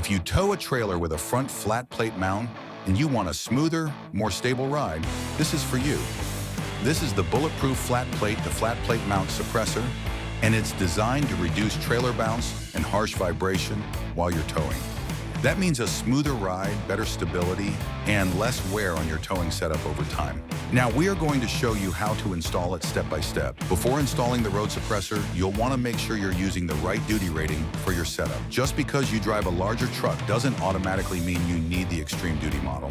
If you tow a trailer with a front flat plate mount and you want a smoother, more stable ride, this is for you. This is the BulletProof Flat Plate to Flat Plate Mount Suppressor, and it's designed to reduce trailer bounce and harsh vibration while you're towing. That means a smoother ride, better stability, and less wear on your towing setup over time. Now, we are going to show you how to install it step by step. Before installing the road suppressor, you'll want to make sure you're using the right duty rating for your setup. Just because you drive a larger truck doesn't automatically mean you need the extreme duty model.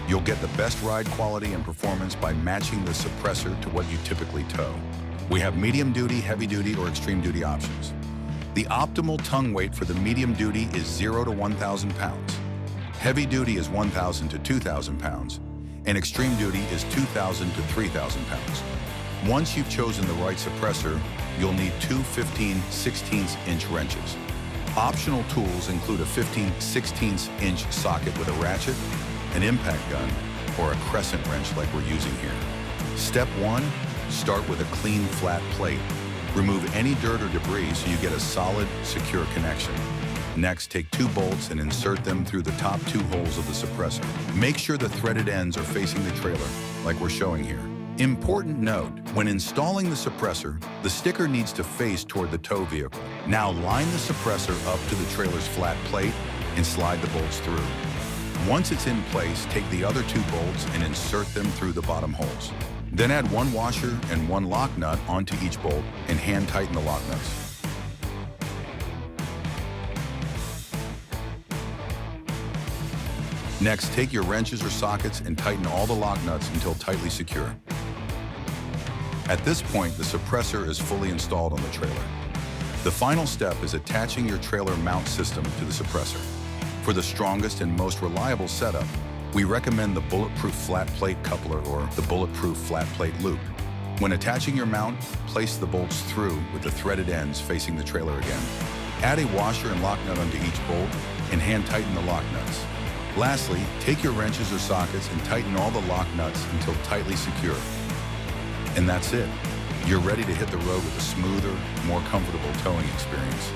You'll get the best ride quality and performance by matching the suppressor to what you typically tow. We have medium duty, heavy duty, or extreme duty options. The optimal tongue weight for the medium duty is 0 to 1,000 pounds. Heavy duty is 1,000 to 2,000 pounds, and extreme duty is 2,000 to 3,000 pounds. Once you've chosen the right suppressor, you'll need two 15/16" wrenches. Optional tools include a 15/16" socket with a ratchet, an impact gun, or a crescent wrench like we're using here. Step 1, start with a clean flat plate. Remove any dirt or debris so you get a solid, secure connection. Next, take two bolts and insert them through the top two holes of the suppressor. Make sure the threaded ends are facing the trailer, like we're showing here. Important note, when installing the suppressor, the sticker needs to face toward the tow vehicle. Now line the suppressor up to the trailer's flat plate and slide the bolts through. Once it's in place, take the other two bolts and insert them through the bottom holes. Then add one washer and one lock nut onto each bolt and hand tighten the lock nuts. Next, take your wrenches or sockets and tighten all the lock nuts until tightly secure. At this point, the suppressor is fully installed on the trailer. The final step is attaching your trailer mount system to the suppressor. For the strongest and most reliable setup, we recommend the BulletProof Flat Plate Coupler or the BulletProof Flat Plate Loop. When attaching your mount, place the bolts through with the threaded ends facing the trailer again. Add a washer and lock nut onto each bolt and hand tighten the lock nuts. Lastly, take your wrenches or sockets and tighten all the lock nuts until tightly secure. And that's it. You're ready to hit the road with a smoother, more comfortable towing experience.